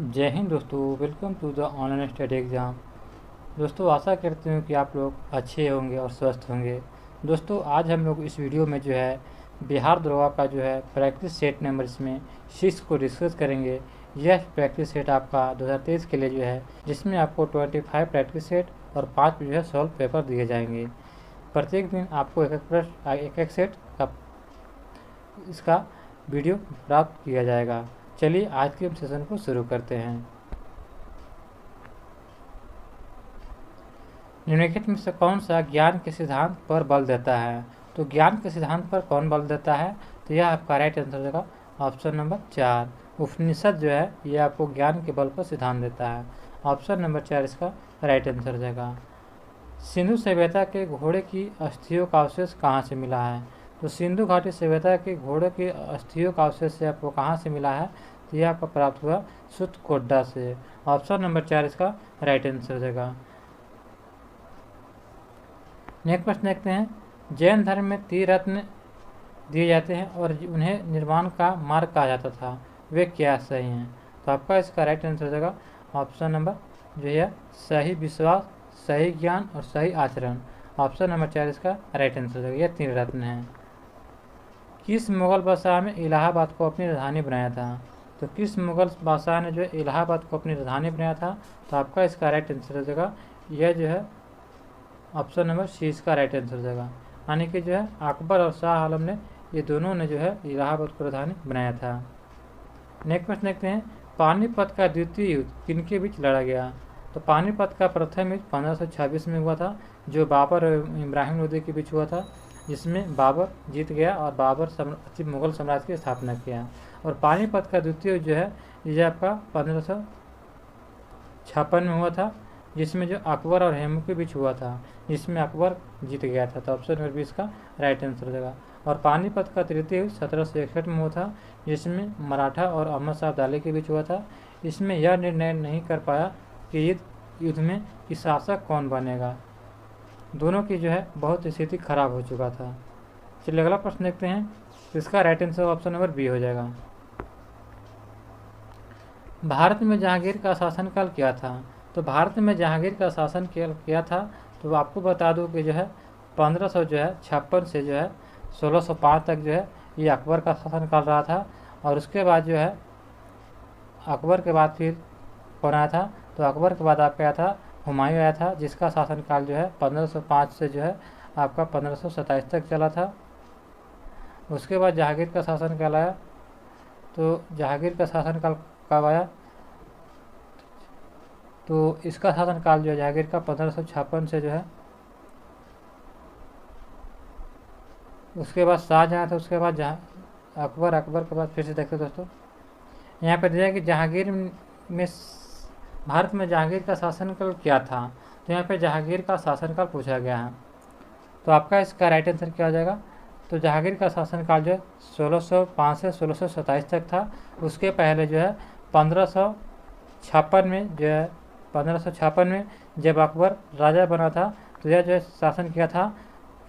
जय हिंद दोस्तों, welcome to the online study exam. दोस्तों, आशा करते हैं कि आप लोग अच्छे होंगे और स्वस्थ होंगे। दोस्तों, आज हम लोग इस वीडियो में जो है बिहार दरोगा का जो है प्रैक्टिस सेट नंबर इसमें 6 को डिस्कस करेंगे। यह प्रैक्टिस सेट आपका 2023 के लिए जो है, जिसमें आपको 25 प्रैक्टिस सेट और 5 जो है सॉल्व पेपर दिए जाएंगे। प्रत्येक दिन आपको एक एक प्रश्न एक सेट का इसका वीडियो प्राप्त किया जाएगा। चलिए आज के सेशन को शुरू करते हैं। निम्नलिखित में से कौन सा ज्ञान के सिद्धांत पर बल देता है? तो ज्ञान के सिद्धांत पर कौन बल देता है? तो यह आपका राइट आंसर होगा ऑप्शन नंबर 4। उपनिषद जो है ये आपको ज्ञान के बल पर सिद्धांत देता है। ऑप्शन नंबर 4 इसका राइट आंसर हो जाएगा। सिंधु सभ्यता के घोड़े की अस्थियों का अवशेष कहाँ से मिला है? तो सिंधु घाटी सभ्यता के घोड़े की अस्थियों का अवशेष से आपको कहाँ से मिला है? तो यह आपको प्राप्त हुआ सुतकोड्डा से। ऑप्शन नंबर 4 इसका राइट आंसर हो जाएगा। नेक्स्ट प्रश्न देखते हैं। जैन धर्म में 3 रत्न दिए जाते हैं और उन्हें निर्वाण का मार्ग कहा जाता था, वे क्या सही हैं? तो आपका इसका राइट आंसर हो जाएगा ऑप्शन नंबर जो है सही विश्वास, सही ज्ञान और सही आचरण। ऑप्शन नंबर 4 इसका राइट आंसर हो जाएगा। यह 3 रत्न हैं। किस मुगल बादशाह ने इलाहाबाद को अपनी राजधानी बनाया था? तो किस मुगल बादशाह ने जो इलाहाबाद को अपनी राजधानी बनाया था? तो आपका इसका राइट आंसर हो जाएगा यह जो है ऑप्शन नंबर सी इसका राइट आंसर हो जाएगा। यानी कि जो है अकबर और शाह आलम ने ये दोनों ने जो है इलाहाबाद को राजधानी बनाया था। नेक्स्ट प्रश्न देखते हैं। पानीपत का द्वितीय युद्ध किनके बीच लड़ा गया? तो पानीपत का प्रथम युद्ध 1526 में हुआ था, जो बाबर और इब्राहिम लोदी के बीच हुआ था, जिसमें बाबर जीत गया और बाबर मुगल साम्राज्य की स्थापना किया। और पानीपत का द्वितीय युद्ध जो है ये आपका 1556 में हुआ था, जिसमें जो अकबर और हेमू के बीच हुआ था, जिसमें अकबर जीत गया था। तो ऑप्शन नंबर 20 का राइट आंसर हो जाएगा। और पानीपत का तृतीय युद्ध 1761 में हुआ था, जिसमें मराठा और अहमद शाह अब्दाली के बीच हुआ था। इसमें यह निर्णय नहीं कर पाया कि युद्ध में कि शासक कौन बनेगा। दोनों की जो है बहुत स्थिति खराब हो चुका था। चलिए अगला प्रश्न देखते हैं। इसका right answer option number B हो जाएगा। भारत में जहांगीर का शासनकाल क्या था? तो भारत में जहांगीर का शासन किया था, तो आपको बता दूं कि जो है 1556 से जो है 1605 तक जो है ये अकबर का शासनकाल रहा था। और उसके बाद जो है अकबर के बाद फिर कौन आया था? तो अकबर के बाद आपका आया था हुमायूं आया था, जिसका शासनकाल जो है 1505 से जो है आपका 1527 तक चला था। उसके बाद जहांगीर का शासनकाल आया। तो जहांगीर का शासनकाल कब आया? तो इसका शासनकाल जो है जहांगीर का 1556 से जो है, उसके बाद शाहजहाँ था, उसके बाद अकबर के बाद फिर से देखते दोस्तों यहाँ पर दिया कि जहांगीर में भारत में जहांगीर का शासनकाल क्या था। तो यहाँ पे जहांगीर का शासनकाल पूछा गया है। तो आपका इसका राइट आंसर क्या हो जाएगा? तो जहांगीर का शासनकाल जो है 1605 से 1627 तक था। उसके पहले जो है 1556 में जो है 1556 में जब अकबर राजा बना था, तो यह जो है शासन किया था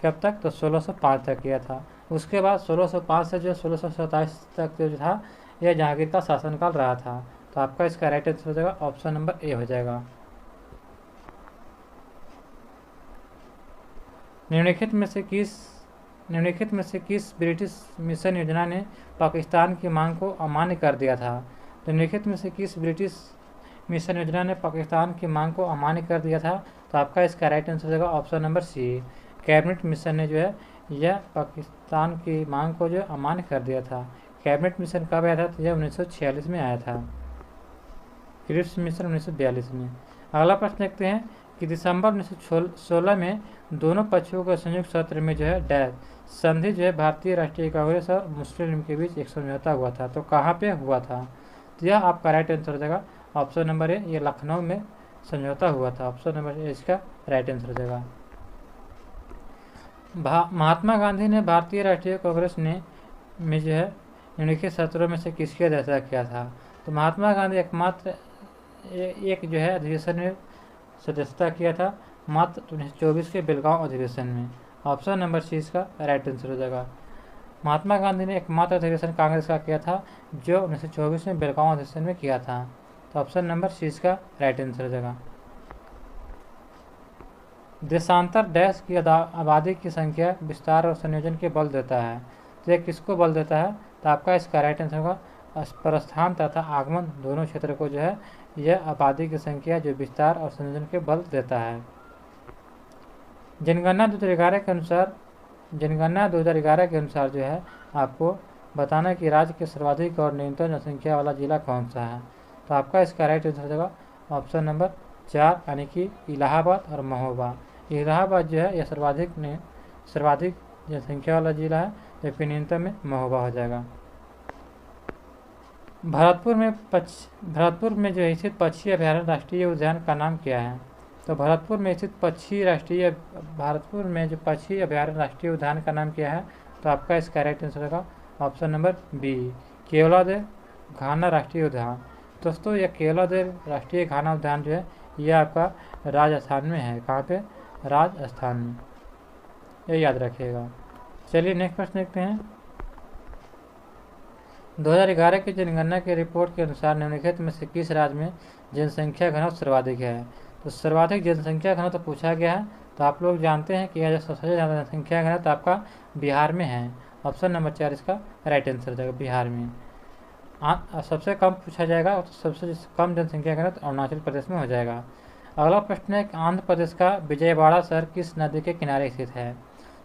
कब तक? तो 1605 तक किया था। उसके बाद 1605 से जो 1627 तक जो था यह जहांगीर का शासनकाल रहा था। तो आपका इसका राइट आंसर हो जाएगा ऑप्शन नंबर ए हो जाएगा। निम्नलिखित में से किस ब्रिटिश मिशन योजना ने पाकिस्तान की मांग को अमान्य कर दिया था? तो निम्नलिखित में से किस ब्रिटिश मिशन योजना ने पाकिस्तान की मांग को अमान्य कर दिया था? तो आपका इसका राइट आंसर हो जाएगा option number C. Cabinet mission ने जो है यह पाकिस्तान की मांग को जो अमान्य कर दिया था। कैबिनेट मिशन कब आया था? तो यह 1946 में आया था। क्रिप्स मिशन 1942 में। अगला प्रश्न देखते हैं कि दिसंबर 1916 में दोनों पक्षों के संयुक्त सत्र में जो है डैश संधि जो है भारतीय राष्ट्रीय कांग्रेस और मुस्लिम लीग के बीच एक समझौता हुआ था। तो कहाँ पे हुआ था? तो यह आपका राइट आंसर हो जाएगा ऑप्शन नंबर ए, ये लखनऊ में समझौता हुआ था। ऑप्शन नंबर ए इसका राइट आंसर हो जाएगा। महात्मा गांधी ने भारतीय राष्ट्रीय कांग्रेस में जो है निम्नलिखित सत्रों में से किसकी अध्यक्षता किया था? तो महात्मा गांधी एकमात्र एक जो है अधिवेशन में सदस्यता किया था, मात्र 1924 के बेलगांव अधिवेशन में। ऑप्शन नंबर सी इसका राइट आंसर हो जाएगा। महात्मा गांधी ने एकमात्र अधिवेशन कांग्रेस का किया था, जो 1924 में बेलगांव अधिवेशन में किया था। तो ऑप्शन नंबर सी इसका राइट आंसर हो जाएगा। देशांतर डैश की आबादी की संख्या विस्तार और संयोजन के बल देता है। तो ये किसको बल देता है? तो आपका इसका राइट आंसर होगा प्रस्थान तथा आगमन दोनों क्षेत्र को जो है यह आबादी की संख्या जो विस्तार और संयोजन के बल देता है। जनगणना 2011 के अनुसार जो है आपको बताना है कि राज्य के सर्वाधिक और न्यूनतम जनसंख्या वाला जिला कौन सा है। तो आपका इसका राइट आंसर हो जाएगा ऑप्शन नंबर 4 यानी कि इलाहाबाद और महोबा। इलाहाबाद जो है यह सर्वाधिक जनसंख्या वाला जिला है, जबकि न्यूनतम में महोबा हो जाएगा। भरतपुर में जो स्थित पक्षी अभयारण्य राष्ट्रीय उद्यान का नाम क्या है? तो भरतपुर में स्थित भारतपुर में जो पक्षी अभयारण्य राष्ट्रीय उद्यान का नाम क्या है? तो आपका इसका राइट आंसर होगा ऑप्शन नंबर बी केवलादेव घाना राष्ट्रीय उद्यान। दोस्तों यह केवलादेव राष्ट्रीय घाना उद्यान जो है यह आपका राजस्थान में है। कहाँ पे? राजस्थान में, ये याद रखिएगा। चलिए नेक्स्ट प्रश्न देखते हैं। 2011 की जनगणना की रिपोर्ट के अनुसार निम्नलिखित में से किस राज्य में जनसंख्या घनत्व सर्वाधिक है? तो सर्वाधिक जनसंख्या घनत्व तो पूछा गया है, तो आप लोग जानते हैं कि यह सबसे ज़्यादा जनसंख्या घनत्व आपका बिहार में है। ऑप्शन नंबर 4 इसका राइट आंसर हो जाएगा, बिहार में। सबसे कम पूछा जाएगा तो सबसे कम जनसंख्या घनत्व अरुणाचल प्रदेश में हो जाएगा। अगला प्रश्न है आंध्र प्रदेश का विजयवाड़ा शहर किस नदी के किनारे स्थित है?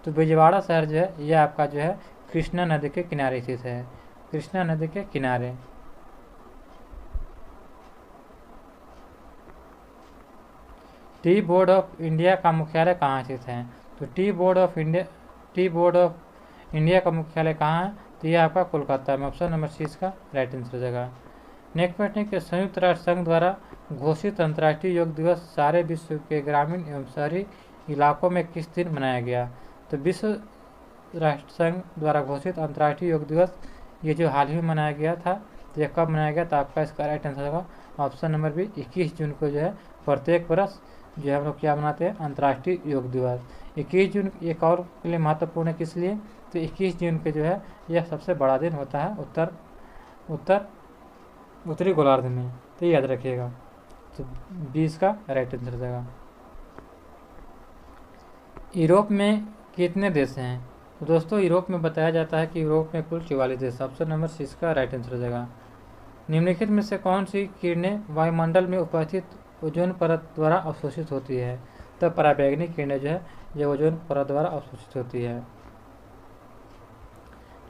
तो विजयवाड़ा शहर जो है यह आपका जो है कृष्णा नदी के किनारे स्थित है, कृष्णा नदी के किनारे। टी बोर्ड ऑफ इंडिया का मुख्यालय कहाँ स्थित है? तो टी बोर्ड ऑफ इंडिया का मुख्यालय कहाँ है? तो यह आपका कोलकाता में। ऑप्शन नंबर सी इसका राइट आंसर हो जाएगा। नेक्स्ट प्रश्न है कि संयुक्त राष्ट्र संघ द्वारा घोषित अंतर्राष्ट्रीय योग दिवस सारे विश्व के ग्रामीण एवं शहरी इलाकों में किस दिन मनाया गया? तो विश्व राष्ट्र संघ द्वारा घोषित अंतर्राष्ट्रीय योग दिवस ये जो हाल ही में मनाया गया था, तो यह कब मनाया गया? तो आपका इसका राइट आंसर होगा ऑप्शन नंबर बी 21 जून को जो है प्रत्येक वर्ष जो है हम लोग क्या मनाते हैं? अंतर्राष्ट्रीय योग दिवस। 21 जून एक और के लिए महत्वपूर्ण है, किस लिए? तो 21 जून के जो है यह सबसे बड़ा दिन होता है उत्तरी गोलार्ध में, तो याद रखिएगा। तो 20 का राइट आंसर हो जाएगा। यूरोप में कितने देश हैं? तो दोस्तों यूरोप में बताया जाता है कि यूरोप में कुल 44 देश। ऑप्शन नंबर सी का राइट आंसर हो जाएगा। निम्नलिखित में से कौन सी किरणें वायुमंडल में उपस्थित ओजोन परत द्वारा अवशोषित होती है? तो पराबैंगनी किरणें जो है ये ओजोन परत द्वारा अवशोषित होती है।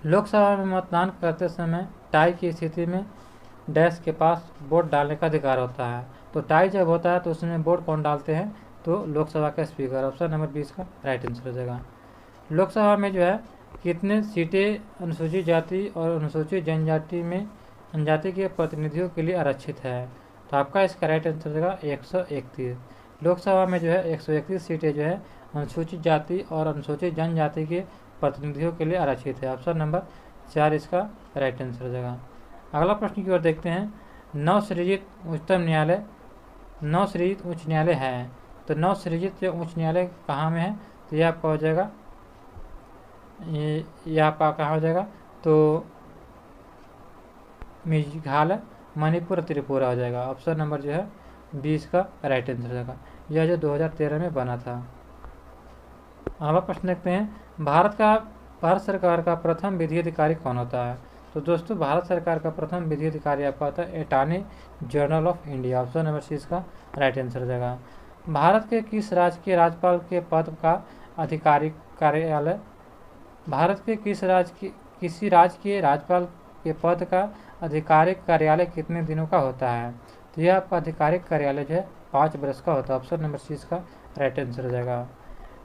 लोकसभा में मतदान करते समय टाई की स्थिति में डैश के पास वोट डालने का अधिकार होता है। तो टाई जब होता है तो उसमें वोट कौन डालते हैं? तो लोकसभा का स्पीकर। ऑप्शन नंबर 20 का राइट आंसर हो जाएगा। लोकसभा में जो है कितने सीटें अनुसूचित जाति और अनुसूचित जनजाति के प्रतिनिधियों के लिए आरक्षित है? तो आपका इसका राइट आंसर हो जाएगा 131। लोकसभा में जो है 131 सीटें जो है अनुसूचित जाति और अनुसूचित जनजाति के प्रतिनिधियों के लिए आरक्षित है। ऑप्शन नंबर 4 इसका राइट आंसर हो जाएगा। अगला प्रश्न की ओर देखते हैं। नवसृजित उच्च न्यायालय है, तो नवसृजित उच्च न्यायालय कहाँ में है? तो यह आपका हो जाएगा, यह आपका कहाँ हो जाएगा? तो मेघालय, मणिपुर, त्रिपुरा हो जाएगा। ऑप्शन नंबर जो है 20 का राइट आंसर हो जाएगा। यह जो 2013 में बना था। अगला प्रश्न देखते हैं। भारत सरकार का प्रथम विधि अधिकारी कौन होता है? तो दोस्तों भारत सरकार का प्रथम विधि अधिकारी आपका होता है attorney general of India. Option number C इसका राइट आंसर हो जाएगा। भारत के किस राज्य के राज्यपाल के पद का आधिकारिक कार्यालय? भारत के किसी राज्य के राज्यपाल के पद का आधिकारिक कार्यालय कितने दिनों का होता है? तो यह आपका आधिकारिक कार्यालय जो है 5 वर्ष का होता है। ऑप्शन नंबर सी इसका राइट आंसर हो जाएगा।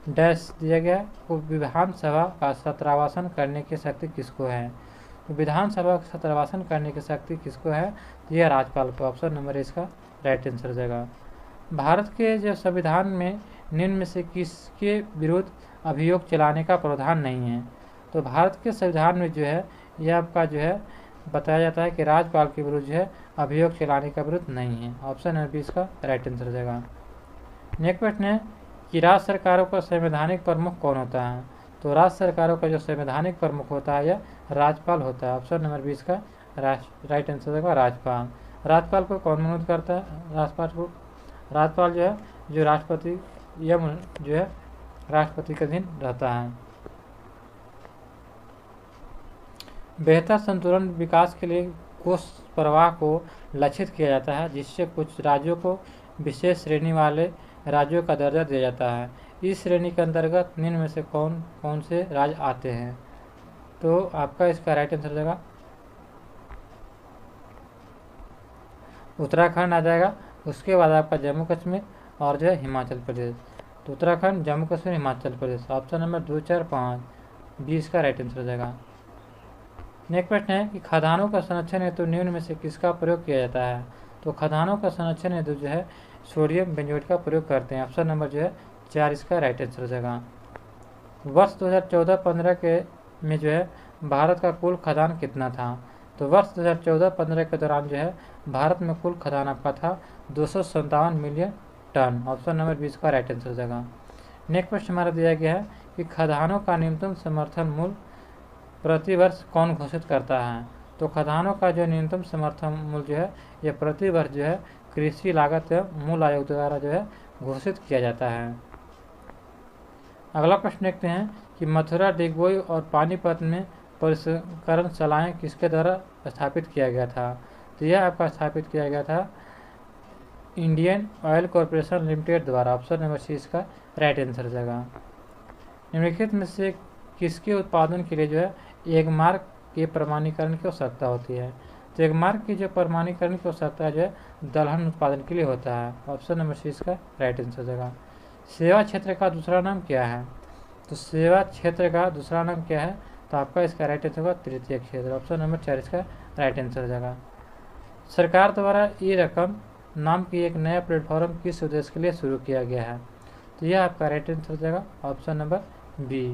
डैश दिया गया को विधानसभा का सत्रावासन करने की शक्ति किसको है? तो विधानसभा का सत्रावासन करने की शक्ति किसको है? तो यह राज्यपाल को। ऑप्शन नंबर इसका राइट आंसर हो जाएगा। भारत के जो संविधान में निम्न में से किसके विरुद्ध अभियोग चलाने का प्रावधान नहीं है? तो भारत के संविधान में जो है यह आपका जो है बताया जाता है कि राज्यपाल के विरुद्ध जो है अभियोग चलाने का विरुद्ध नहीं है। ऑप्शन नंबर 20 का राइट आंसर हो जाएगा। नेक्स्ट प्रश्न है कि राज्य सरकारों का संवैधानिक प्रमुख कौन होता है? तो राज्य सरकारों का जो संवैधानिक प्रमुख होता है यह राज्यपाल होता है। ऑप्शन नंबर 20 का राइट आंसर होगा राज्यपाल। राज्यपाल को कौन मनोनीत करता है? राज्यपाल जो है जो राष्ट्रपति या जो है राष्ट्रपति के अधीन रहता है। बेहतर संतुलन विकास के लिए कोष प्रवाह को लक्षित किया जाता है, जिससे कुछ राज्यों को विशेष श्रेणी वाले राज्यों का दर्जा दिया जाता है। इस श्रेणी के अंतर्गत निम्न में से कौन कौन से राज्य आते हैं? तो आपका इसका राइट आंसर हो जाएगा उत्तराखंड आ जाएगा। उसके बाद आपका जम्मू कश्मीर और जो है हिमाचल प्रदेश। तो उत्तराखंड, जम्मू कश्मीर, हिमाचल प्रदेश। ऑप्शन नंबर 2, 4, 5 20 का राइट आंसर हो जाएगा। नेक्स्ट प्रश्न है कि खदानों का संरक्षण हेतु निम्न में से किसका प्रयोग किया जाता है? तो खदानों का संरक्षण हेतु जो है सोडियम बेंजोएट का प्रयोग करते हैं। ऑप्शन नंबर जो है 4 इसका राइट आंसर हो जाएगा। वर्ष 2014-15 के में जो है भारत का कुल खदान कितना था? तो वर्ष 2014-15 के दौरान जो है भारत में कुल खदान आपका था 257 मिलियन टन। ऑप्शन नंबर 20 का राइट आंसर हो जाएगा। नेक्स्ट प्रश्न हमारा दिया गया है कि खदानों का न्यूनतम समर्थन मूल्य प्रति वर्ष कौन घोषित करता है? तो खदानों का जो न्यूनतम समर्थन मूल्य जो है यह प्रति वर्ष जो है कृषि लागत मूल आयोग द्वारा जो है घोषित किया जाता है। अगला प्रश्न देखते हैं कि मथुरा, डिगबोई और पानीपत में परिष्करण शालाएं किसके द्वारा स्थापित किया गया था? तो यह आपका स्थापित किया गया था इंडियन ऑयल कॉरपोरेशन लिमिटेड द्वारा। ऑप्शन नंबर सी इसका राइट आंसर हो जाएगा। निम्नलिखित में से किसके उत्पादन के लिए जो है एगमार्क के प्रमाणीकरण की आवश्यकता होती है? तो एगमार्क की जो प्रमाणीकरण की आवश्यकता जो है दलहन उत्पादन के लिए होता है। ऑप्शन नंबर सी इसका राइट आंसर हो जाएगा। सेवा क्षेत्र का दूसरा नाम क्या है? तो सेवा क्षेत्र का दूसरा नाम क्या है? तो आपका इसका राइट आंसर होगा तृतीय क्षेत्र। ऑप्शन नंबर 4 इसका राइट आंसर हो जाएगा। सरकार द्वारा ई रकम नाम की एक नया प्लेटफॉर्म किस उद्देश्य के लिए शुरू किया गया है? तो यह आपका राइट आंसर हो जाएगा ऑप्शन नंबर बी,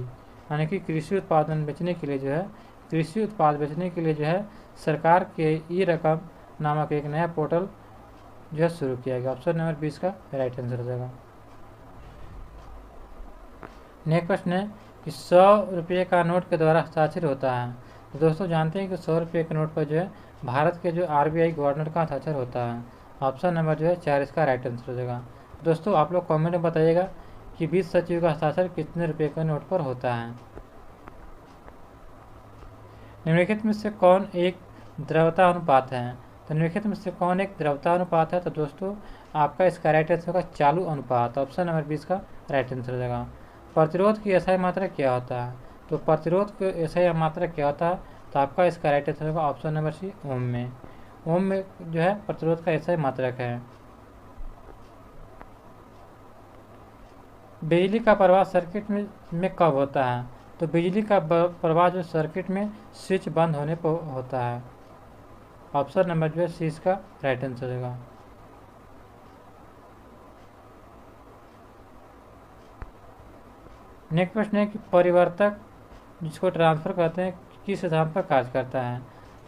यानी कि कृषि उत्पादन बेचने के लिए जो है कृषि उत्पाद बेचने के लिए जो है सरकार के ई रकम नामक एक नया पोर्टल जो है शुरू किया गया। ऑप्शन नंबर 20 का राइट आंसर हो जाएगा। नेक्स्ट प्रश्न है कि 100 रुपये का नोट के द्वारा हस्ताक्षर होता है। तो दोस्तों जानते हैं कि 100 रुपये के नोट पर जो है भारत के जो RBI गवर्नर का हस्ताक्षर होता है। ऑप्शन नंबर जो है 4 इसका राइट आंसर हो जाएगा। दोस्तों आप लोग कमेंट में बताइएगा कि वित्त सचिव का हस्ताक्षर कितने रुपये के नोट पर होता है। निम्नलिखित में से कौन एक द्रव्यता अनुपात है? तो निम्नलिखित में से कौन एक द्रव्यता अनुपात है? तो दोस्तों आपका इसका राइट आंसर होगा चालू अनुपात। ऑप्शन नंबर 20 का राइट आंसर हो जाएगा। प्रतिरोध की एसआई मात्रा क्या होता है? तो प्रतिरोध की एसआई मात्रा क्या होता है? तो आपका इसका राइट आंसर होगा ऑप्शन नंबर सी ओम में। ओम में जो है प्रतिरोध का एसआई मात्रक है। बिजली का प्रवाह सर्किट में कब होता है? तो बिजली का प्रवाह जो सर्किट में स्विच बंद होने पर होता है। ऑप्शन नंबर जो है सी इसका राइट आंसर होगा। नेक्स्ट प्रश्न है कि परिवर्तक जिसको ट्रांसफर कहते हैं किस सिद्धांत पर कार्य करता है?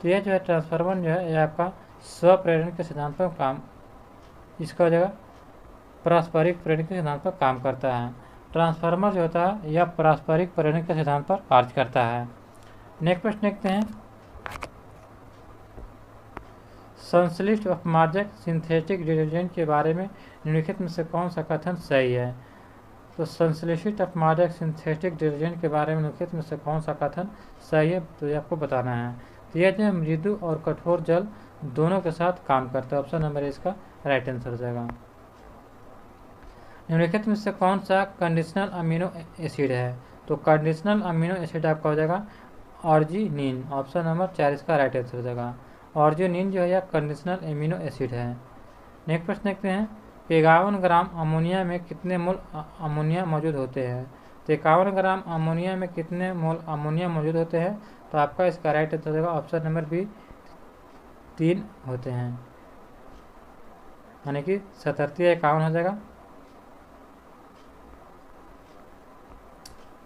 तो यह जो है ट्रांसफार्मर जो है यह आपका स्वप्रेरण के सिद्धांत पर काम इसका जगह पारस्परिक प्रेरण के सिद्धांत पर काम करता है। ट्रांसफार्मर जो होता है यह पारस्परिक प्रेरण के सिद्धांत पर कार्य करता है। नेक्स्ट प्रश्न देखते हैं संश्लिष्ट अपमार्जक सिंथेटिक डिटर्जेंट के बारे में निम्नलिखित में से कौन सा कथन सही है? तो संश्लेषित अपमार्जक सिंथेटिक डिटर्जेंट के बारे में निम्नलिखित में से कौन सा कथन सही है? तो ये आपको बताना है। तो यह जो मृदु और कठोर जल दोनों के साथ काम करता है। ऑप्शन नंबर इसका राइट आंसर हो जाएगा। निम्नलिखित में से कौन सा कंडीशनल अमीनो एसिड है? तो कंडीशनल अमीनो एसिड आपका हो जाएगा ऑर्जिनिन। ऑप्शन नंबर 4 इसका राइट आंसर हो जाएगा। ऑर्जिनिन जो है यह कंडीशनल अमीनो एसिड है। नेक्स्ट प्रश्न देखते हैं 51 ग्राम अमोनिया में कितने मोल अमोनिया मौजूद होते हैं? तो 51 ग्राम अमोनिया में कितने मोल अमोनिया मौजूद होते हैं? तो आपका इसका राइट आंसर हो जाएगा ऑप्शन नंबर बी 3 होते हैं, यानी कि 77 या 51 हो जाएगा।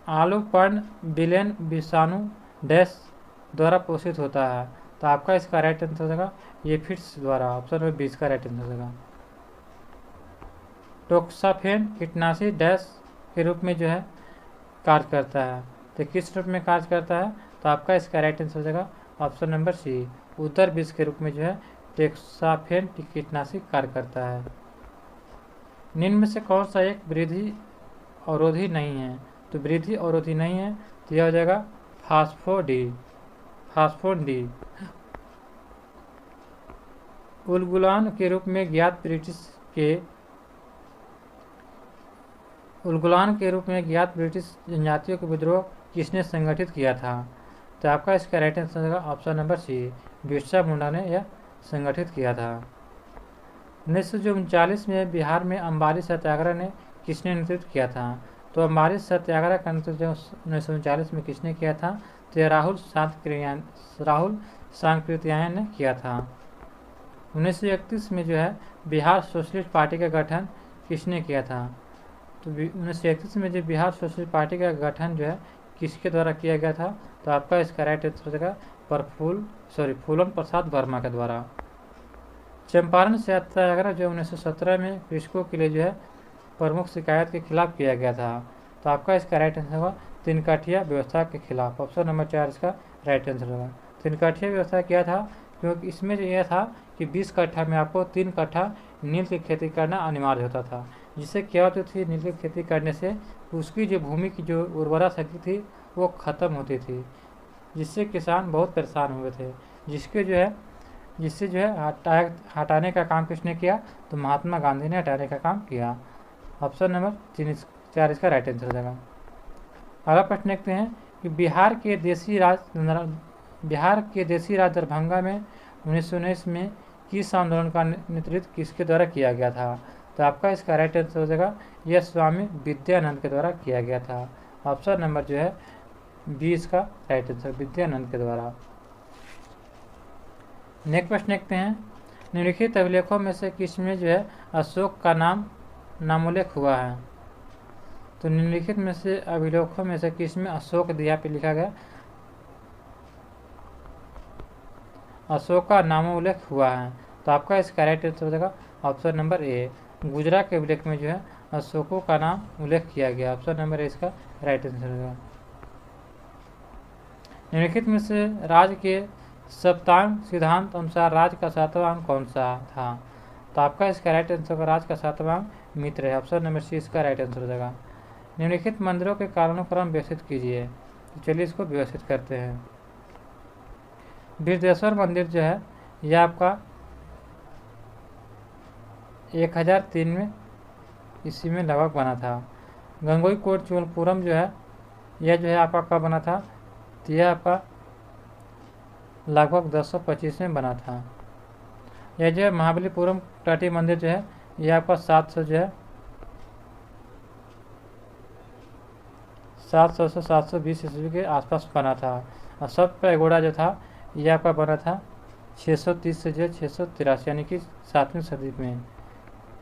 आलू पर्ण विलेन विषाणु डैश द्वारा पोषित होता है। तो आपका इसका राइट आंसर हो जाएगा एफिड्स द्वारा। ऑप्शन नंबर 20 का राइट आंसर हो जाएगा। टोक्साफेन कीटनाशी डैश के रूप में जो है कार्य करता है। तो किस रूप में कार्य करता है? तो आपका इसका राइट आंसर हो जाएगा ऑप्शन नंबर सी उदर विष के रूप में जो है टेक्साफेन कीटनाशी कार्य करता है। निम्न में से कौन सा एक वृद्धि अवरोधी नहीं है? तो वृद्धि अवरोधी नहीं है तो यह हो जाएगा फास्फोन डी। उलगुलान के रूप में ज्ञात ब्रिटिश जनजातियों का विद्रोह किसने संगठित किया था? तो आपका इसका राइट आंसर होगा ऑप्शन नंबर सी, बिरसा मुंडा ने यह संगठित किया था। 1939 में बिहार में अम्बारी सत्याग्रह ने किसने नेतृत्व किया था? तो अम्बारी सत्याग्रह का नेतृत्व 1939 में किसने किया था? तो यह राहुल सांकृत्यायन ने किया था। 1931 में जो है बिहार सोशलिस्ट पार्टी का गठन किसने किया था? तो 1931 में जो बिहार सोशलिस्ट पार्टी का गठन जो है किसके द्वारा किया गया था? तो आपका इसका राइट आंसर हो जाएगा फूलन प्रसाद वर्मा के द्वारा। चंपारण सत्याग्रह जो 1917 में कृषकों के लिए जो है प्रमुख शिकायत के खिलाफ किया गया था। तो आपका इसका राइट आंसर होगा तिनकाठिया व्यवस्था के खिलाफ। ऑप्शन नंबर 4 इसका राइट आंसर होगा। तिनकाठिया व्यवस्था क्या था? क्योंकि इसमें जो यह था कि 20 कट्ठा में आपको 3 कट्ठा नील की खेती करना अनिवार्य होता था, जिससे क्या होती थी, नील की खेती करने से उसकी जो भूमि की जो उर्वरा शक्ति थी वो खत्म होती थी, जिससे किसान बहुत परेशान हुए थे, जिससे जो है हटाने का काम किसने किया? तो महात्मा गांधी ने हटाने का काम किया। ऑप्शन नंबर 4 इसका राइट आंसर हो जाएगा। अगला प्रश्न देखते हैं कि बिहार के देसी राज दरभंगा में 1919 में किस आंदोलन का नेतृत्व किसके द्वारा किया गया था? तो आपका इसका राइट आंसर हो जाएगा यह स्वामी विद्यानंद के द्वारा किया गया था। ऑप्शन नंबर जो है 20 का राइट आंसर, विद्यानंद के द्वारा। नेक्स्ट प्रश्न देखते हैं, निम्नलिखित अभिलेखों में से किसमें जो है अशोक का नामोल्लेख हुआ है? तो निम्नलिखित में से अभिलेखों में से किसमें अशोक यहाँ पे लिखा गया अशोक का नामोल्लेख हुआ है? तो आपका इसका राइट आंसर हो जाएगा ऑप्शन नंबर ए, गुजरात के अभिलेख में जो है अशोकों का नाम उल्लेख किया गया। ऑप्शन नंबर ए इसका राइट आंसर होगा। निम्नलिखित में से राज्य के सप्तांग सिद्धांत अनुसार राज्य का 7वां अंग कौन सा था? तो आपका इसका राइट आंसर होगा राज्य का 7वां अंग मित्र है। ऑप्शन नंबर सी इसका राइट आंसर हो जाएगा। निम्नलिखित मंदिरों के कालानुक्रम व्यवस्थित कीजिए। तो चलिए इसको व्यवस्थित करते हैं। बृहदेश्वर मंदिर जो है यह आपका 1003 में ईस्वी में लगभग बना था। गंगोई कोट चोलपुरम जो है यह जो है आपका कब बना था? तो यह आपका लगभग 1025 में बना था। यह जो है महाबलीपुरम तटीय मंदिर जो है यह आपका 700 से 720 ईस्वी के आसपास बना था। और सब पैगोड़ा जो था यह आपका बना था 630 से जो 683 यानी कि 7वीं सदी में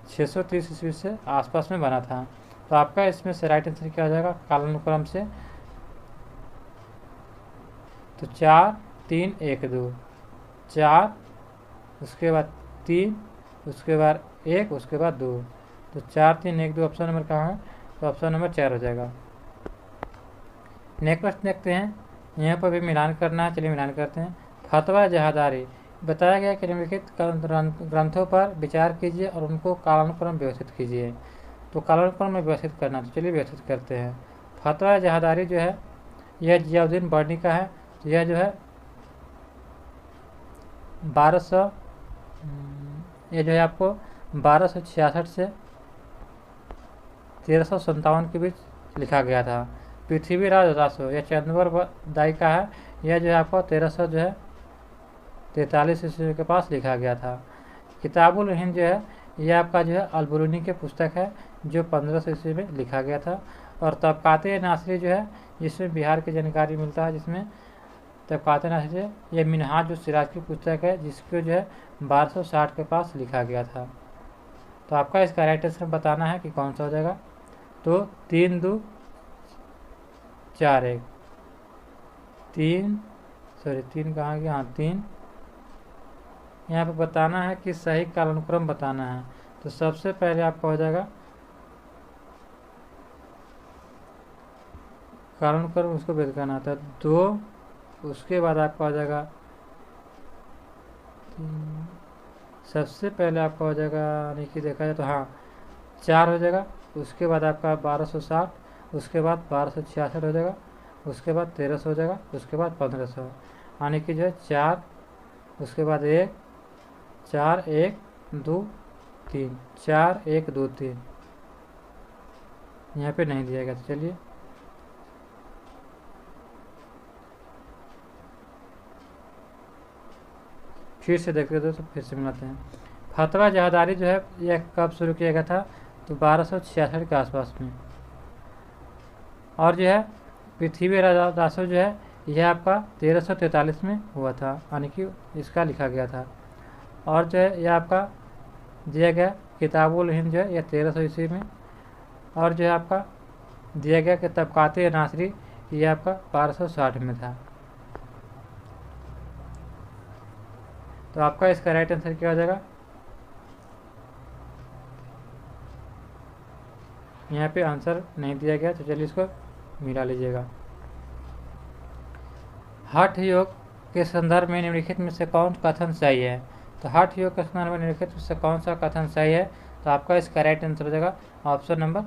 630 ईस्वी से आसपास में बना था। तो आपका इसमें से राइट आंसर क्या हो जाएगा कालानुक्रम से? तो 4 3 1 2 4 उसके बाद 3 उसके बाद 1 उसके बाद 2, तो 4 3 1 2 ऑप्शन नंबर कहाँ है? तो ऑप्शन नंबर 4 हो जाएगा। नेक्स्ट प्रश्न देखते हैं, यहाँ पर भी मिलान करना है। चलिए मिलान करते हैं। फतवा जहादारी बताया गया कि निम्नलिखित ग्रंथों पर विचार कीजिए और उनको कालानुक्रम व्यवस्थित कीजिए। तो कालानुक्रम में व्यवस्थित करना, तो चलिए व्यवस्थित करते हैं। फतवा जहादारी जो है यह जियाउद्दीन बर्नी का है। तो यह जो है 1200 ये जो है आपको 1266 से 1357 के बीच लिखा गया था। पृथ्वीराज रासो यह चंद्रवर दाई का है। यह जो है आपको 1300 जो है 43 ईस्वी के पास लिखा गया था। किताबुल हिंद जो है यह आपका जो है अलबरूनी के पुस्तक है जो 1500 ईस्वी में लिखा गया था। और तबकाते नासरी जो है जिसमें बिहार की जानकारी मिलता है, जिसमें तबकाते नासरी यह मिनहाज जो सिराज की पुस्तक है जिसको जो है 1260 के पास लिखा गया था। तो आपका इसका राइट आंसर बताना है कि कौन सा हो जाएगा। तो 3 2 4 1 3 कहाँ गया? हाँ 3 यहाँ पे बताना है कि सही कालानुक्रम बताना है। तो सबसे पहले आपका हो जाएगा कालानुक्रम, उसको व्यक्त करना था 2, उसके बाद आपका हो जाएगा सबसे पहले आपका हो जाएगा, यानी कि देखा जाए तो हाँ 4 हो जाएगा, उसके बाद आपका 1260, उसके बाद 1266 हो जाएगा, उसके बाद 1300 हो जाएगा, उसके बाद 1500, यानी कि जो है 4, उसके बाद 1 4 1 2 3, 4 1 2 3, यहाँ पे नहीं दिया गया। तो चलिए फिर से देखते थे, तो फिर से मिलाते हैं। फतवा जहादारी जो है यह कब शुरू किया गया था, तो 1266 के आसपास में। और जो है पृथ्वी राजस्व जो है यह आपका 1343 में हुआ था, यानी कि इसका लिखा गया था। और जो है यह आपका दिया गया किताबुल हिंद जो है यह 1300 ईस्वी में। और जो है आपका दिया गया कि तबकाते नासरी यह आपका 1260 में था। तो आपका इसका राइट आंसर क्या हो जाएगा, यहाँ पे आंसर नहीं दिया गया, तो चलिए इसको मिला लीजिएगा। हठ योग के संदर्भ में निम्नलिखित में से कौन कथन सही है, तो हठ योग के संदर्भ में निम्नलिखित में से कौन सा कथन सही है, तो आपका इसका राइट आंसर हो जाएगा ऑप्शन नंबर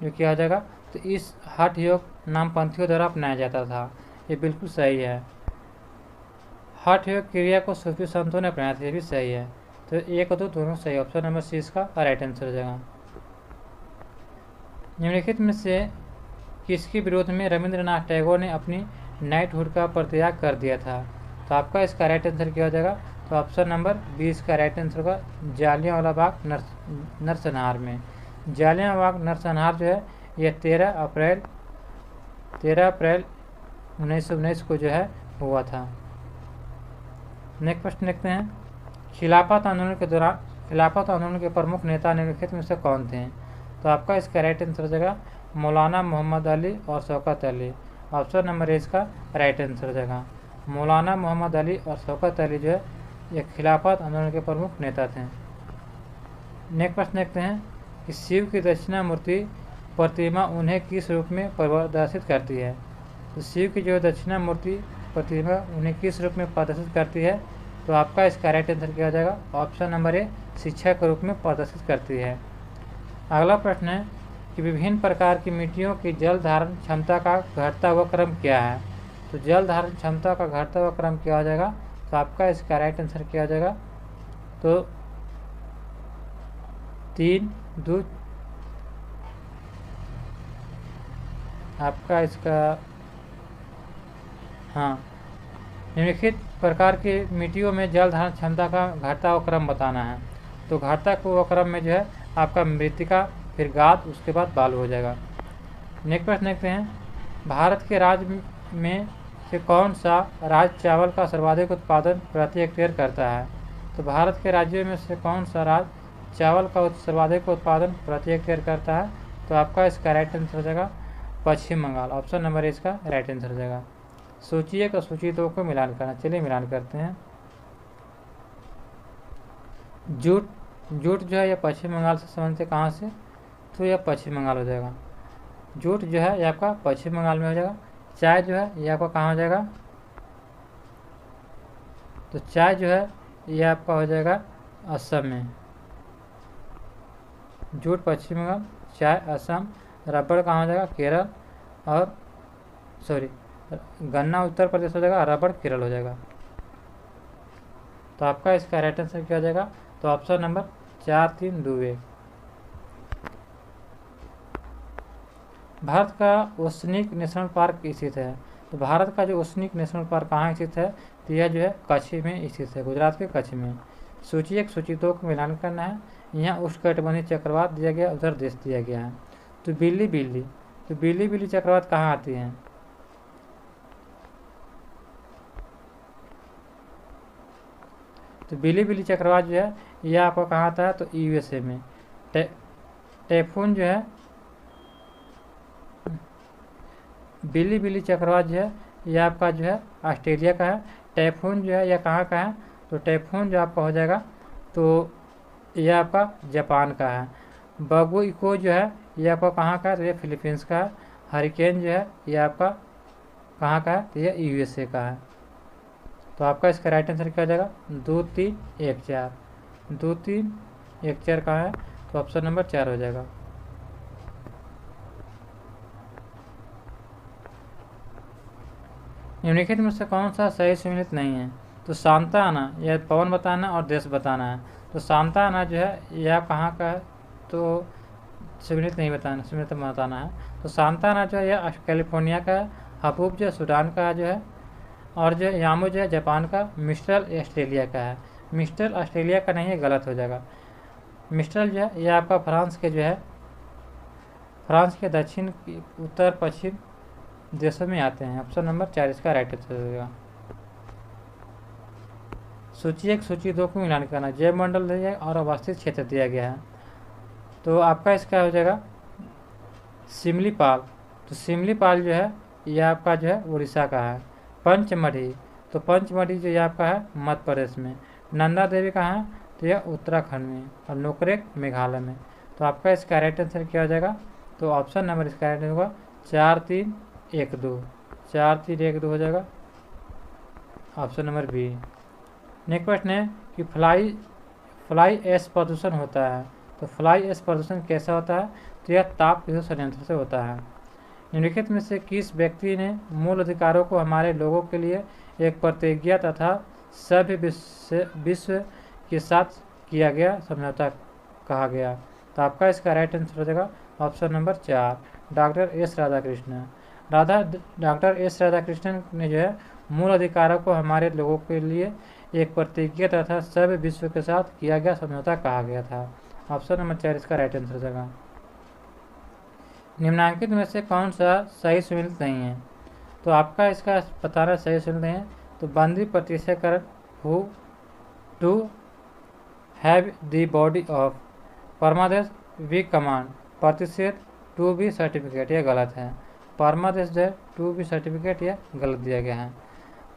जो क्या हो जाएगा, तो इस हठ योग नामपंथियों द्वारा अपनाया जाता था, ये बिल्कुल सही है। हठ योग क्रिया को सूफी संतों ने अपनाया था, ये भी सही है। तो 1 और 2 दोनों सही, ऑप्शन नंबर सी इसका राइट आंसर हो जाएगा। निम्नलिखित में से किसके विरोध में रविंद्रनाथ टैगोर ने अपनी नाइटहुड का परित्याग कर दिया था, तो आपका इसका राइट आंसर क्या हो जाएगा, तो ऑप्शन नंबर 20 का राइट आंसर होगा जालियांवाला बाग नरसंहार में। जालियांवाला बाग नरसंहार जो है यह 13 अप्रैल 1919 को जो है हुआ था। नेक्स्ट प्रश्न देखते हैं। खिलाफत आंदोलन के दौरान खिलाफत आंदोलन के प्रमुख नेता निम्नलिखित में से कौन थे, तो आपका इसका राइट आंसर हो जाएगा मौलाना मोहम्मद अली और Shaukat Ali, option number A इसका राइट आंसर हो जाएगा। मौलाना मोहम्मद अली और शौकत अली जो है ये खिलाफत आंदोलन के प्रमुख नेता थे। नेक्स्ट प्रश्न देखते हैं कि शिव की दक्षिणामूर्ति प्रतिमा उन्हें किस रूप में प्रदर्शित करती है, तो शिव की जो दक्षिणामूर्ति प्रतिमा उन्हें किस रूप में प्रदर्शित करती है, तो आपका इसका राइट आंसर क्या हो जाएगा, ऑप्शन नंबर ए शिक्षा के रूप में प्रदर्शित करती है। अगला प्रश्न है कि विभिन्न प्रकार की मिट्टियों की जल धारण क्षमता का घटता हुआ क्रम क्या है, तो जल धारण क्षमता का घटता हुआ क्रम क्या हो जाएगा, तो आपका इसका राइट आंसर क्या हो जाएगा, तो 3 2 आपका इसका हाँ निम्नलिखित प्रकार की मिट्टियों में जल धारण क्षमता का घटता हुआ क्रम बताना है, तो घटता हुआ क्रम में जो है आपका मृतिका, फिर गाद, उसके बाद बालू हो जाएगा। नेक्स्ट प्रश्न देखते हैं। भारत के राज्य में से कौन सा राज्य चावल का सर्वाधिक उत्पादन प्रति हेक्टेयर करता है, तो भारत के राज्यों में से कौन सा राज्य चावल का सर्वाधिक उत्पादन प्रति हेक्टेयर करता है, तो आपका इसका राइट आंसर हो जाएगा पश्चिम बंगाल, ऑप्शन नंबर इसका राइट आंसर हो जाएगा। सूची 1 और सूची 2 को मिलान करना, चलिए मिलान करते हैं। जूट जो है यह पश्चिम बंगाल से संबंधित है, कहाँ से, तो यह पश्चिम बंगाल हो जाएगा। जूट जो है यह आपका पश्चिम बंगाल में हो जाएगा। चाय जो है यह आपका कहाँ हो जाएगा, तो चाय जो है यह आपका हो जाएगा असम में। जूट पश्चिम बंगाल, चाय असम, रबड़ कहाँ हो जाएगा, केरल, और गन्ना उत्तर प्रदेश हो जाएगा, रबड़ केरल हो जाएगा। तो आपका इसका राइट आंसर क्या हो जाएगा, तो ऑप्शन नंबर 4 3 2 1। भारत का ओसनिक नेशनल पार्क स्थित है, तो भारत का जो ओसनिक नेशनल पार्क कहाँ स्थित है, तो यह जो है कच्छ में स्थित है, गुजरात के कच्छ में। सूची 1 सूची 2 को मिलान करना है। यहाँ उष्णकटिबंधीय चक्रवात दिया गया, उधर देश दिया गया है। तो बिल्ली चक्रवात कहाँ आती है, तो बिल्ली चक्रवात जो है यह आपको कहाँ आता है, तो यूएसए में। टाइफून जो है बिल्ली चक्रवात जो है यह आपका जो है ऑस्ट्रेलिया का है। टाइफून जो है यह कहाँ का है, तो टाइफून जो आपका हो जाएगा, तो यह आपका जापान का है। बगुइको जो है यह आपका कहाँ का है, तो यह फिलीपींस का है। हरिकेन जो है यह आपका कहाँ का है, तो यह यूएसए का है। तो आपका इसका राइट आंसर क्या हो जाएगा, 2 3 1 4। 2 3 1 4 कहाँ है, तो ऑप्शन नंबर 4 हो जाएगा। निम्नलिखित में से कौन सा सही सम्मिलित नहीं है, तो सांता आना, यह पवन बताना और देश बताना है। तो सांता आना जो है यह कहाँ का है, तो सम्मिलित नहीं बताना, सम्मिलित बताना है। तो सांता आना जो है यह कैलिफोर्निया का है, हबूब जो सूडान का जो है, और जो यामू जो है जापान का, मिस्ट्रल ऑस्ट्रेलिया का है। मिस्ट्रल ऑस्ट्रेलिया का नहीं है, गलत हो जाएगा। मिस्ट्रल जो है यह आपका फ्रांस के जो है, फ्रांस के दक्षिण उत्तर पश्चिम देशों में आते हैं। ऑप्शन नंबर 4 इसका राइट आंसर होगा। सूची 1 सूची 2 को मिलान करना, जैव मंडल दिया गया और अवस्थित क्षेत्र दिया गया है। तो आपका इसका हो जाएगा सिमलीपाल। तो सिमलीपाल जो है यह आपका जो है उड़ीसा का है। पंचमढ़ी, तो पंचमढ़ी जो ये आपका है मध्य प्रदेश में। नंदा देवी कहाँ है, तो यह उत्तराखंड में। और नोकरेक मेघालय में। तो आपका इसका राइट आंसर क्या हो जाएगा, तो ऑप्शन नंबर इसका राइट होगा 4 3 1 2, 4 3 1 2 हो जाएगा, option number B. Next question है कि फ्लाई ऐश प्रदूषण होता है। तो फ्लाई ऐश प्रदूषण कैसा होता है, तो यह ताप विद्युत संयंत्र से होता है। निम्नलिखित में से किस व्यक्ति ने मूल अधिकारों को हमारे लोगों के लिए एक प्रतिज्ञा तथा सभ्य विश्व के साथ किया गया समझौता कहा गया। तो आपका इसका राइट आंसर हो जाएगा option number 4, doctor S Radhakrishnan. Doctor S Radhakrishnan ने जो है मूल अधिकारों को हमारे लोगों के लिए एक प्रतिज्ञा तथा सभ्य विश्व के साथ किया गया समझौता कहा गया था। ऑप्शन नंबर 4 इसका राइट आंसर हो जाएगा। निम्नांकित में से कौन सा सही सम्मिलित नहीं है, तो आपका इसका बताना सही सम्मिलित नहीं है। तो बंदी प्रतिशतकरण who to have the body of, परमादेश वी कमांड, प्रतिषेध टू बी सर्टिफिकेट, यह गलत है। परमादेश जो है टू बी सर्टिफिकेट यह गलत दिया गया है।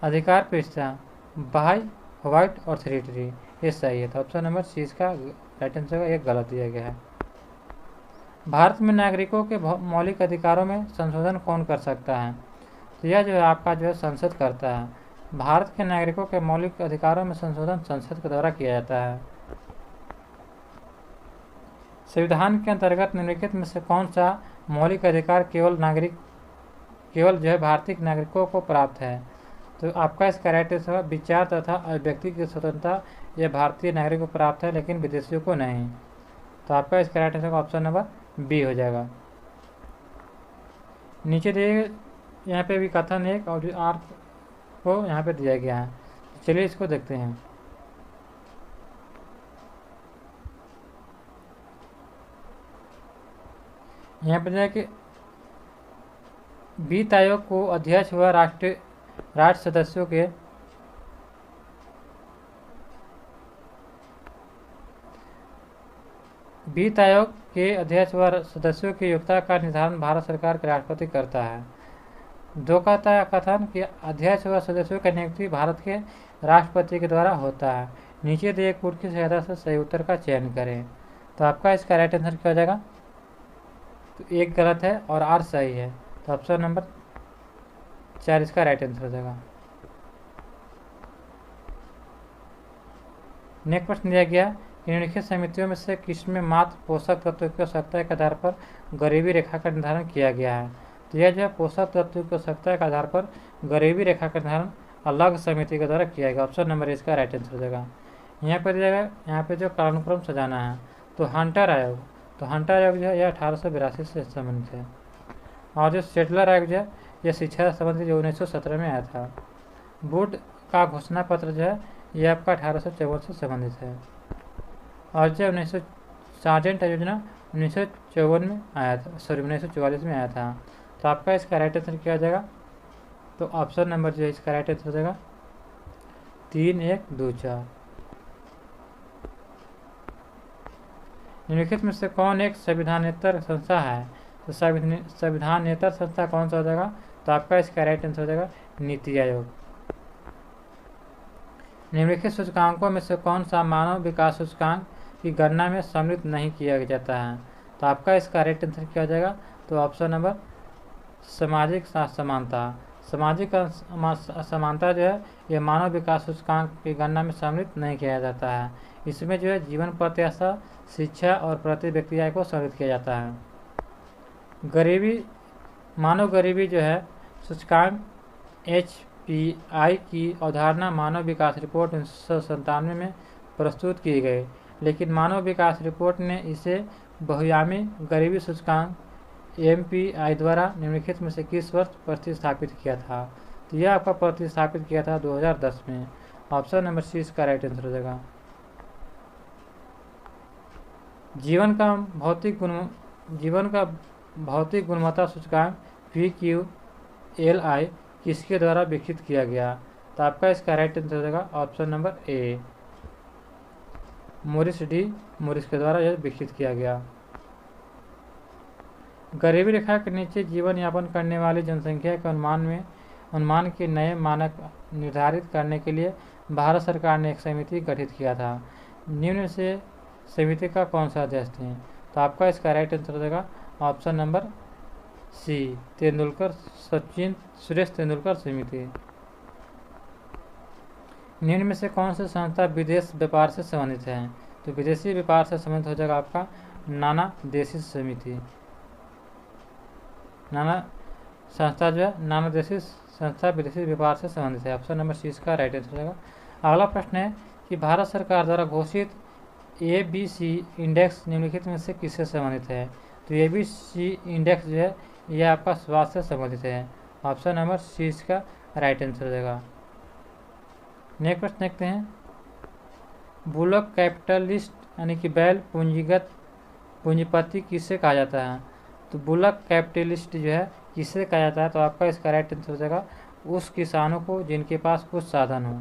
अधिकार पृष्ठा बाई व्हाइट ऑथोरिटी, ये सही है। तो ऑप्शन नंबर सी इसका राइट आंसर यह गलत दिया गया है। भारत में नागरिकों के मौलिक अधिकारों में संशोधन कौन कर सकता है, तो यह जो है आपका जो है संसद करता है। भारत के नागरिकों के मौलिक अधिकारों में संशोधन संसद के द्वारा किया जाता है। संविधान के अंतर्गत निम्नलिखित में से कौन सा मौलिक अधिकार केवल जो है भारतीय नागरिकों को प्राप्त है, तो आपका इसका राइट आंसर विचार तथा अभिव्यक्ति की स्वतंत्रता यह भारतीय नागरिकों को प्राप्त है लेकिन विदेशियों को नहीं। तो आपका इसका right answer option number B हो जाएगा। नीचे दिए यहाँ पे भी कथन एक और आर को यहाँ पे दिया गया है। चलिए इसको देखते हैं। यहाँ पे दिया कि वित्त आयोग को अध्यक्ष व राष्ट्र सदस्यों के वित्त आयोग के अध्यक्ष व सदस्यों की योग्यता का निर्धारण भारत सरकार के राष्ट्रपति करता है। दो कहता है कथन कि अध्यक्ष व सदस्यों की नियुक्ति भारत के राष्ट्रपति के द्वारा होता है। नीचे दिए कोड की सहायता से सही उत्तर का चयन करें। तो आपका इसका राइट आंसर क्या हो जाएगा, तो एक गलत है और आर सही है। तो ऑप्शन नंबर 4 इसका राइट आंसर हो जाएगा। नेक्स्ट प्रश्न दिया गया कि निम्नलिखित समितियों में से किसमें मात्र पोषक तत्वों की आवश्यकता के आधार पर गरीबी रेखा का निर्धारण किया गया है। तो यह जो है पोषक तत्वों की आवश्यकता के आधार पर गरीबी रेखा का निर्धारण अलग समिति के द्वारा किया गया। ऑप्शन नंबर इसका राइट आंसर हो जाएगा। यहाँ पर दिया गया, यहाँ पे जो कालानुक्रम सजाना है, तो हंटर आयोग, तो हंटर आयोग जो है यह 1882 से संबंधित है। और जो सेटलर आयोग जो है यह शिक्षा से संबंधित जो 1917 में आया था। वुड का घोषणा पत्र जो है यह आपका 1854 से संबंधित है। और जो 1900 सार्जेंट योजना 1954 में आया था, 1944 में आया था। तो आपका इसका राइट आंसर क्या हो जाएगा, तो ऑप्शन नंबर जो है इसका राइट आंसर हो जाएगा 3 1 2 4। निम्नलिखित में से कौन एक संविधानेतर संस्था है, तो संविधानेतर संस्था कौन सा हो जाएगा, तो आपका इसका राइट आंसर हो जाएगा नीति आयोग। निम्नलिखित सूचकांकों में से कौन सा मानव विकास सूचकांक की गणना में सम्मिलित नहीं किया जाता है, तो आपका इसका राइट आंसर क्या हो जाएगा, तो ऑप्शन नंबर सामाजिक समानता। सामाजिक असमानता जो है यह मानव विकास सूचकांक की गणना में सम्मिलित नहीं किया जाता है। इसमें जो है जीवन प्रत्याशा, शिक्षा और प्रति व्यक्ति आय को सम्मिलित किया जाता है। गरीबी, मानव गरीबी जो है सूचकांक HPI की अवधारणा मानव विकास रिपोर्ट 1997 में प्रस्तुत की गई, लेकिन मानव विकास रिपोर्ट ने इसे बहुआयामी गरीबी सूचकांक MPI द्वारा निम्नलिखित में से किस वर्ष प्रतिस्थापित किया था? तो यह आपका प्रतिस्थापित किया था 2010 में। ऑप्शन नंबर सी इसका राइट आंसर हो जाएगा। जीवन का भौतिक गुणवत्ता सूचकांक PQLI किसके द्वारा विकसित किया गया? तो आपका इसका राइट आंसर हो जाएगा ऑप्शन नंबर ए, मोरिस के द्वारा यह विकसित किया गया। गरीबी रेखा के नीचे जीवन यापन करने वाली जनसंख्या के अनुमान के नए मानक निर्धारित करने के लिए भारत सरकार ने एक समिति गठित किया था। निम्न से समिति का कौन सा अध्यक्ष थे? तो आपका इसका राइट आंसर हो जाएगा option number C, Suresh Tendulkar समिति। निम्न में से कौन सी संस्था विदेश व्यापार से संबंधित है? तो विदेशी व्यापार से संबंधित हो जाएगा आपका नाना देशी समिति। नाना देशी संस्था विदेशी व्यापार से संबंधित है। ऑप्शन नंबर सी इसका राइट आंसर हो जाएगा। अगला प्रश्न है कि भारत सरकार द्वारा घोषित ABC इंडेक्स निम्नलिखित में से किससे संबंधित है? तो ABC इंडेक्स जो है यह आपका स्वास्थ्य से संबंधित है। ऑप्शन नंबर सी इसका राइट आंसर हो जाएगा। नेक्स्ट प्रश्न देखते हैं, बुलक कैपिटलिस्ट यानी कि बैल पूंजीपति किसे कहा जाता है? तो बुलक कैपिटलिस्ट जो है किसे कहा जाता है? तो आपका इसका राइट आंसर हो जाएगा उस किसानों को जिनके पास कुछ साधन हो।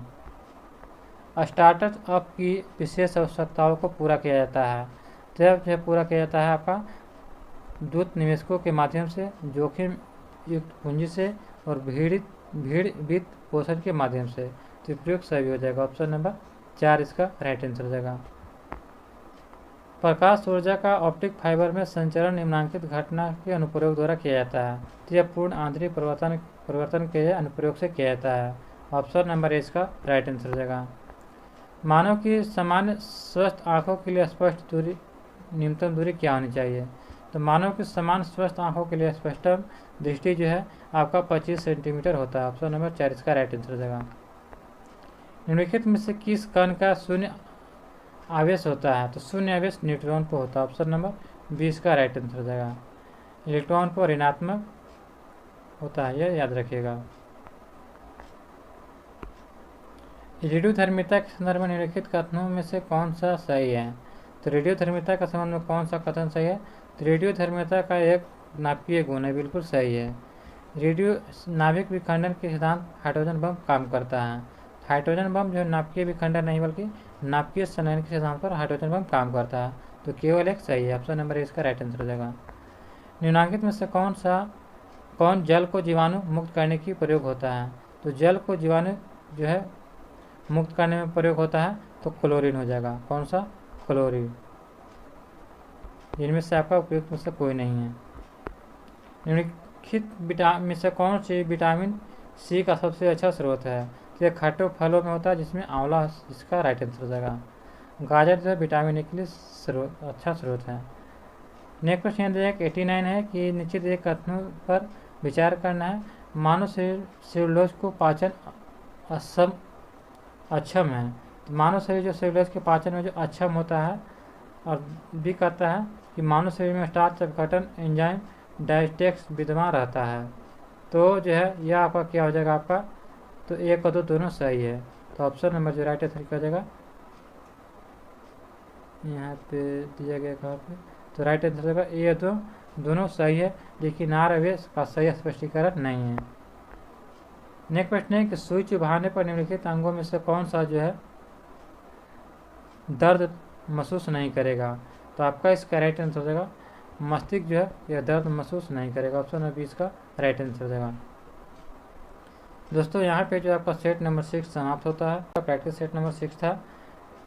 स्टार्टअप की विशेष आवश्यकताओं को पूरा किया जाता है। जब यह पूरा किया जाता है आपका दूत निवेशकों के माध्यम से, जोखिम युक्त पूंजी से और भीड़ वित्त पोषण के माध्यम से। तो प्रयोग सही हो जाएगा। ऑप्शन नंबर 4 इसका राइट आंसर हो जाएगा। प्रकाश ऊर्जा का ऑप्टिक फाइबर में संचरण निम्नांकित घटना के अनुप्रयोग द्वारा किया जाता है। तो यह पूर्ण आंतरिक परिवर्तन के अनुप्रयोग से किया जाता है। ऑप्शन नंबर ए इसका राइट आंसर हो जाएगा। मानव की सामान्य स्वस्थ आंखों के लिए स्पष्ट दूरी, न्यूनतम दूरी क्या होनी चाहिए? तो मानव की समान स्वस्थ आंखों के लिए स्पष्टतम दृष्टि जो है आपका 25 सेंटीमीटर होता है। ऑप्शन नंबर 4 इसका राइट आंसर हो जाएगा। निम्नलिखित में से किस कण का शून्य आवेश होता है? तो शून्य आवेश न्यूट्रॉन पर होता है। ऑप्शन नंबर 20 का राइट आंसर हो जाएगा। इलेक्ट्रॉन पर ऋणात्मक होता है, यह याद रखिएगा। रेडियोधर्मिता के संदर्भ में निम्नलिखित कथनों में से कौन सा सही है? तो रेडियोधर्मिता के संबंध में कौन सा कथन सही है? तो रेडियोधर्मिता का एक नाभिकीय गुण है, बिल्कुल सही है। रेडियो नाभिक विखंडन के सिद्धांत हाइड्रोजन बम काम करता है। हाइड्रोजन बम जो नाभिकीय विखंडन नहीं बल्कि नाभिकीय संलयन के सिद्धांत पर हाइड्रोजन बम काम करता है। तो केवल एक सही है। ऑप्शन नंबर इसका राइट आंसर हो जाएगा। निम्नांकित में से कौन जल को जीवाणु मुक्त करने की प्रयोग होता है? तो जल को जीवाणु जो है मुक्त करने में प्रयोग होता है तो क्लोरीन हो जाएगा। कौन सा? क्लोरीन। जिनमें से आपका उपयुक्त में से कोई नहीं है। निम्नलिखित में से कौन सी विटामिन सी का सबसे अच्छा स्रोत है? तो ये खट्टे फलों में होता है जिसमें आंवला इसका राइट आंसर हो जाएगा। गाजर जो है विटामिन ए के लिए अच्छा स्रोत है। नेक्स्ट क्वेश्चन 89 है कि निश्चित एक कथनों पर विचार करना है। मानव सेलुलोज को पाचन अक्षम है। तो मानव शरीर जो सेलुलोज के पाचन में जो अक्षम होता है, और भी कहता है कि मानव शरीर में स्टार्च अपघटन एंजाइम डाइजेस्टेक्स विद्यमान रहता है। तो जो है यह आपका क्या हो जाएगा आपका? तो एक और दो दोनों सही है। तो ऑप्शन नंबर जो राइट आंसर हो जाएगा यहाँ पे दिया गया कहाँ पे? तो राइट आंसर हो जाएगा ए और दोनों सही है, लेकिन आर आवेश का सही स्पष्टीकरण नहीं है। नेक्स्ट प्रश्न है कि सुई चुभाने पर निम्नलिखित अंगों में से कौन सा जो है दर्द महसूस नहीं करेगा? तो आपका इसका राइट आंसर हो जाएगा मस्तिष्क जो है यह दर्द महसूस नहीं करेगा। ऑप्शन नंबर 20 का राइट आंसर हो जाएगा। दोस्तों यहाँ पे जो आपका सेट नंबर 6 समाप्त होता है। प्रैक्टिस सेट नंबर 6 था।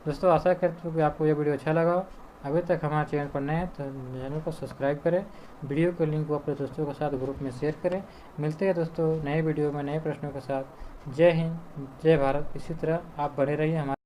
दोस्तों आशा करते हैं कि आपको यह वीडियो अच्छा लगा। अभी तक हमारे चैनल पर नए हैं तो चैनल को सब्सक्राइब करें, वीडियो के लिंक को अपने दोस्तों के साथ ग्रुप में शेयर करें। मिलते हैं दोस्तों नए वीडियो में नए प्रश्नों के साथ। जय हिंद, जय भारत। इसी तरह आप बने रहिए हमारे